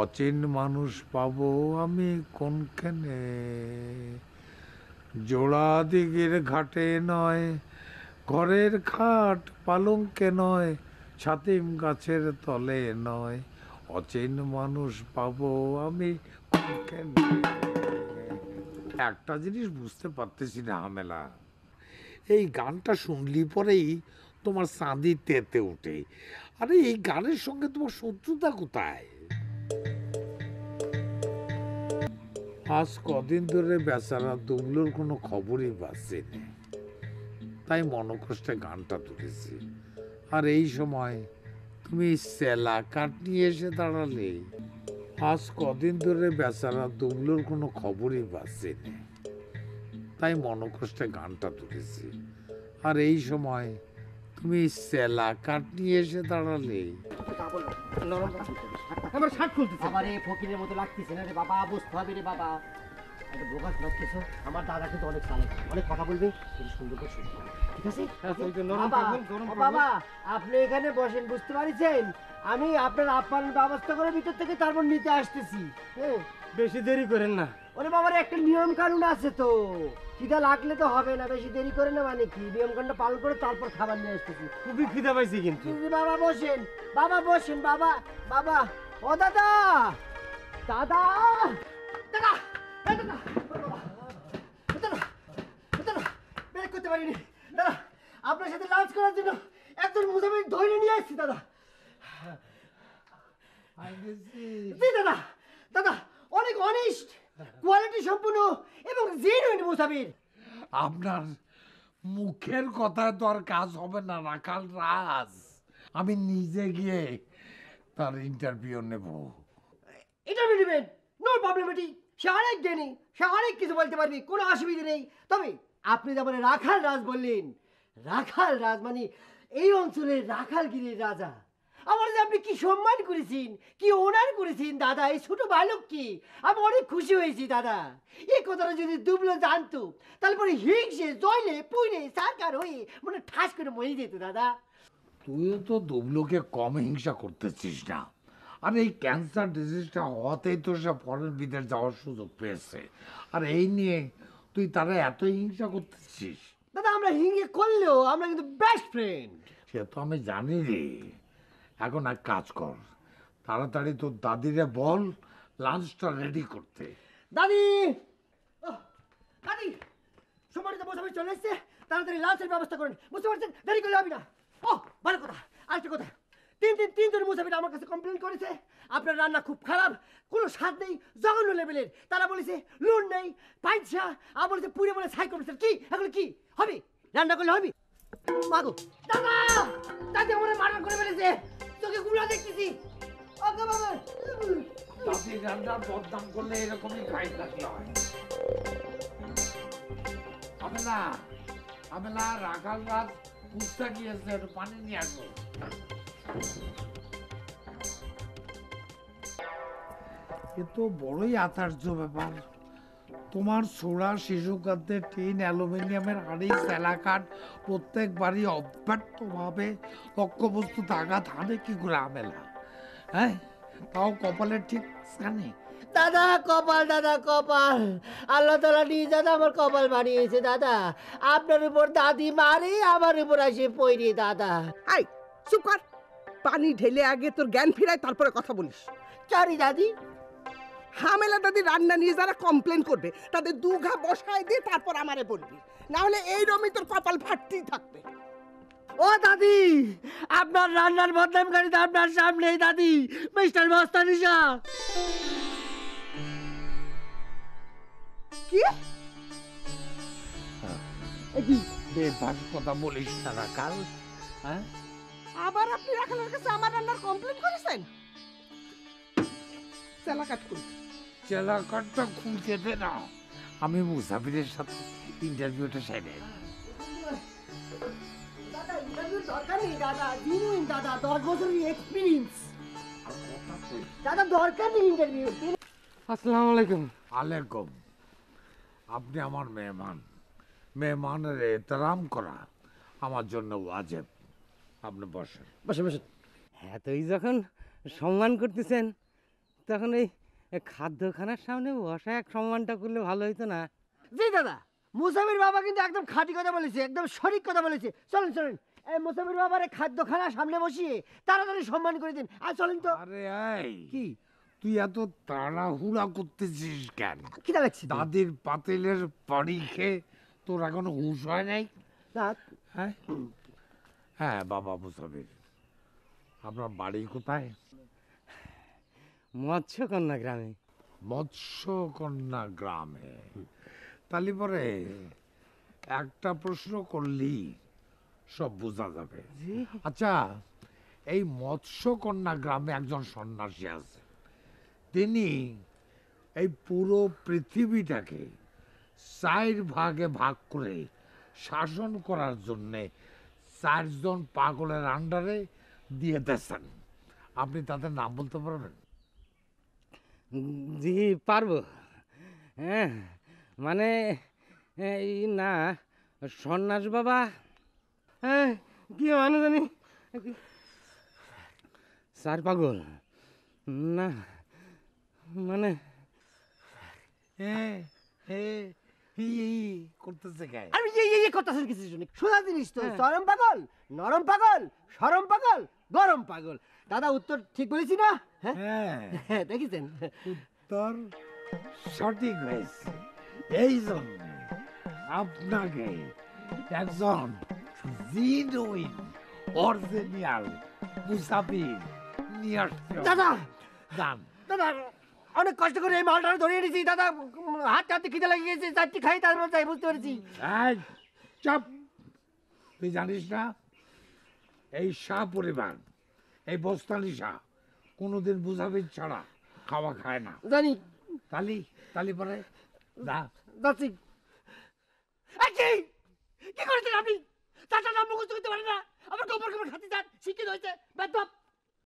অচিন মানুষ পাবো আমি কোনখানে, জোড়া দিঘির ঘাটে নয়, ঘরের খাট পালঙ্কে নয়, ছাতিম গাছের তলে নয়, অচিন মানুষ পাবো আমি কোনখানে। একটা জিনিস বুঝতে পারতেছি না হামেলা, এই গানটা শুনলি পরেই তোমার চাঁদি তেতে ওঠে। আরে এই গানের সঙ্গে তোমার শত্রুতা কোথায়? আজ কদিন ধরে বেচারা দুবলোর কোনো খবরই পাচ্ছি না, তাই মনকষ্টে গানটা তুলেছি। আর এই সময় তুমি সেলা কাঠ নিয়ে এসে দাঁড়ালে। আজ কদিন ধরে বেচারা দুবলোর কোনো খবরই পাচ্ছি না, তাই মনকষ্টে গানটা তুলেছি। আর এই সময় তুমি সেলা কাঠ নিয়ে এসে দাঁড়ালে। আমার শার্ট খুলতেছে। আমার এই ফকিরের মতো লাগতেছে না রে বাবা, বুঝতে হবে রে বাবা। একটা বোকাস লাগতেছে। আমার দাদা কিন্তু অনেক চালাক, অনেক কথা বলবে, কিন্তু সুন্দর করে শুনতে হবে, ঠিক আছে? বাবা, আপনি এখানে বসেন, বুঝতে পারছেন? আমি আপনার আপ্যায়নের ব্যবস্থা করে ভিতর থেকে তারপর নিতে আসতেছি। হ্যাঁ, বেশি দেরি করেন না। ওরে বাবার একটা নিয়ম কানুন আছে তো, খিদা লাগলে তো হবে না, বেশি দেরি করে না মানে কি, নিয়ম কানুনটা পালন করে তারপর খাবার নিয়ে আসতেছি। খুবই খিদা পাইছি কিন্তু। বাবা বসেন, বাবা বসেন, বাবা বাবা। ও দাদা, দাদা, দাদা, দাদা, দাদা, দাদা, বের করতে পারিনি দাদা। আপনার সাথে লাঞ্চ করার জন্য একজন মুসাফির ধরে নিয়ে আসছি দাদা। জি দাদা, দাদা অনেক অনেস্ট, কোয়ালিটি সম্পূর্ণ এবং জেনুইন মুসাফির। আপনার মুখের কথায় তো আর কাজ হবে না রাখাল রাজ, আমি নিজে গিয়ে তার ইন্টারভিউ নেব। ইন্টারভিউ নেবেন? নো প্রবলেম এটি, সে অনেক জ্ঞানী, সে অনেক কিছু বলতে পারবে, কোনো অসুবিধা নেই। তবে আপনি যেমন রাখাল রাজ বললেন, রাখাল রাজ মানে এই অঞ্চলের রাখালগিরির রাজা। আমার যে আপনি কি সম্মান করেছেন, কি অনার করেছেন দাদা, এই ছোট বালককে আমি অনেক খুশি হয়েছি দাদা। এই কথাটা যদি দুবলো জানতো, তাহলে পরে হিংসে জয়লে পুইলে সারকার হয়ে মানে ঠাস করে মরে যেত দাদা। তুইও তো দুবলোকে কম হিংসা করতেছিস না। আর এই ক্যান্সার ডিজিজটা হওয়াতেই তো সে ফরেন বিদেশ যাওয়ার সুযোগ পেয়েছে, আর এই নিয়ে তুই তারা এত হিংসা করতেছিস। দাদা আমরা হিংসে করলেও আমরা কিন্তু বেস্ট ফ্রেন্ড। সে তো আমি জানি রে। এখন এক কাজ কর, তাড়াতাড়ি তোর দাদিরে বল লাঞ্চটা রেডি করতে। দাদি, দাদি, সময় তো বসে চলে এসছে, তাড়াতাড়ি লাঞ্চের ব্যবস্থা করেন, বুঝতে পারছেন? দেরি করলে হবে না। ও ভালো কথা, আরেকটা কথা, তিনজন মুসাফির আমার কাছে কমপ্লেন করেছে আপনার রান্না খুব খারাপ, কোনো স্বাদ নেই, জঘন্য লেভেলের। তারা বলেছে লুন নেই, পাইছা, আর বলেছে পুরে বলে ছাই করেছে। কি এখন কি হবে? রান্না করলে হবে? মাগো দাদা, দাদি আমার মার্ডার করে ফেলেছে, তোকে গুলা দেখতেছি। ওকে বাবা, দাদির রান্নার বদনাম করলে এরকমই খাই থাকলে হয়। আমি না রাখাল রাত পুস্তা গিয়েছে, একটু পানি নিয়ে আসবো। এ তো বড়ই আশ্চর্য ব্যাপার, তোমার ছোড়া শিশু খাদ্যের টিন, অ্যালুমিনিয়ামের হাঁড়ি, সেলাকাঠ প্রত্যেকবারই অব্যর্থভাবে লক্ষ্যবস্তুতে আঘাত হানে কি করে আমেলা? হ্যাঁ, তাও কপালের ঠিক স্থানে। দাদা কপাল, দাদা কপাল, আল্লাহ তাআলা নিজ দাদা আমার কপাল বানিয়েছে দাদা। আপনার উপর দাদি মারে, আমার উপর আসে পইরে দাদা। আই চুপ কর, পানি ঢেলে আগে তোর জ্ঞান ফিরায় তারপরে কথা বলিস। সরি দাদি। হামেলা দাদি রান্না নিয়ে যারা কমপ্লেন করবে তাদের দুঘা বসায় দিয়ে তারপর আমারে বলবি, না হলে এই রমি তোর কপাল ফাটতেই থাকবে। ও দাদি, আপনার রান্নার বদনামকারী তো আপনার সামনেই দাদি, মিস্টার মস্তানি শাহ। কি বেফাস কথা বলিস না রাখাল। হ্যাঁ, আবার আপনি রাখালের কাছে আমার রান্নার কমপ্লেন করেছেন? চেলা কাট করি, চেলাকাঠটা খুলতে দে না, আমি মুসাফিরের সাথে ইন্টারভিউটা সেরে। দাদা ইন্টারভিউর দরকার নেই দাদা, জেনুইন দাদা, 10 বছরের এক্সপেরিয়েন্স দাদা, দরকার নেই ইন্টারভিউ। আসসালামু আলাইকুম। আলাইকুম। আপনি আমার মেহমান, মেহমানের এহতরাম করা আমার জন্য ওয়াজিব। আপনি বসেন। বসে বসে। হ্যাঁ, তুই যখন সম্মান করতেছেন তখন এই খাদ্যখানার সামনে বসা এক সম্মানটা করলে ভালো হইতো না? জি দাদা, মুসাফির বাবা কিন্তু একদম খাঁটি কথা বলেছে, একদম সঠিক কথা বলেছে। চলেন চলেন, এই মুসাফির বাবার খাদ্যখানার সামনে বসিয়ে তাড়াতাড়ি সম্মান করে দিন। আর চলেন তো। আরে এই কি তুই এত তাড়াহুড়া করতেছিস কেন? খিদা লাগছে তো। দাদির পাতিলের পানি খেয়ে তোর এখনো হুঁশ হয় নাই? না, হ্যাঁ হ্যাঁ বাবা মুসাফির, আপনার বাড়ি কোথায়? মৎস্যকন্যা গ্রামে। মৎস্যকন্যা গ্রামে? তাহলে পরে একটা প্রশ্ন করলি সব বোঝা যাবে। আচ্ছা, এই মৎস্যকন্যা গ্রামে একজন সন্ন্যাসী আছে, তিনি এই পুরো পৃথিবীটাকে 4 ভাগে ভাগ করে শাসন করার জন্যে 4 জন পাগলের আন্ডারে দিয়ে দিয়েছেন। আপনি তাদের নাম বলতে পারবেন? জি পারবো। হ্যাঁ মানে এই না, সন্ন্যাস বাবা, হ্যাঁ কি মানে জানি, স্যার পাগল না, মানে হ্যাঁ হ্যাঁ করতেছে গায়ে। আমি এই করতেছেন কিছু শুনি। সোজা জিনিস তো, চরম পাগল, নরম পাগল, সরম পাগল, গরম পাগল। দাদা উত্তর ঠিক বলেছি না? হ্যাঁ হ্যাঁ দেখেছেন? উত্তর সঠিক হয়েছে। এই জন্য আপনাকে একজন জিনুইন অরিজিনাল মুসাফির নিয়ে আসতে হবে। দাদা যান। দাদা অনেক কষ্ট করে এই মালটা ধরে এনেছি দাদা, হাত হাতে খিদে লেগে গেছে, চারটি খাই তারপর তাই বুঝতে পেরেছি। এই, চুপ! তুই জানিস না এই শাহ পরিবার, এই বস্তানি শাহ কোনোদিন মুসাফির ছাড়া খাওয়া খায় না। জানি। তালি পরে যা। যাচ্ছি। কি করেছেন আপনি? চারটা নাম মুখস্থ করতে পারেন না, আমার গোবর গোবর খাতে যান, শিক্ষিত হয়েছে বেদব।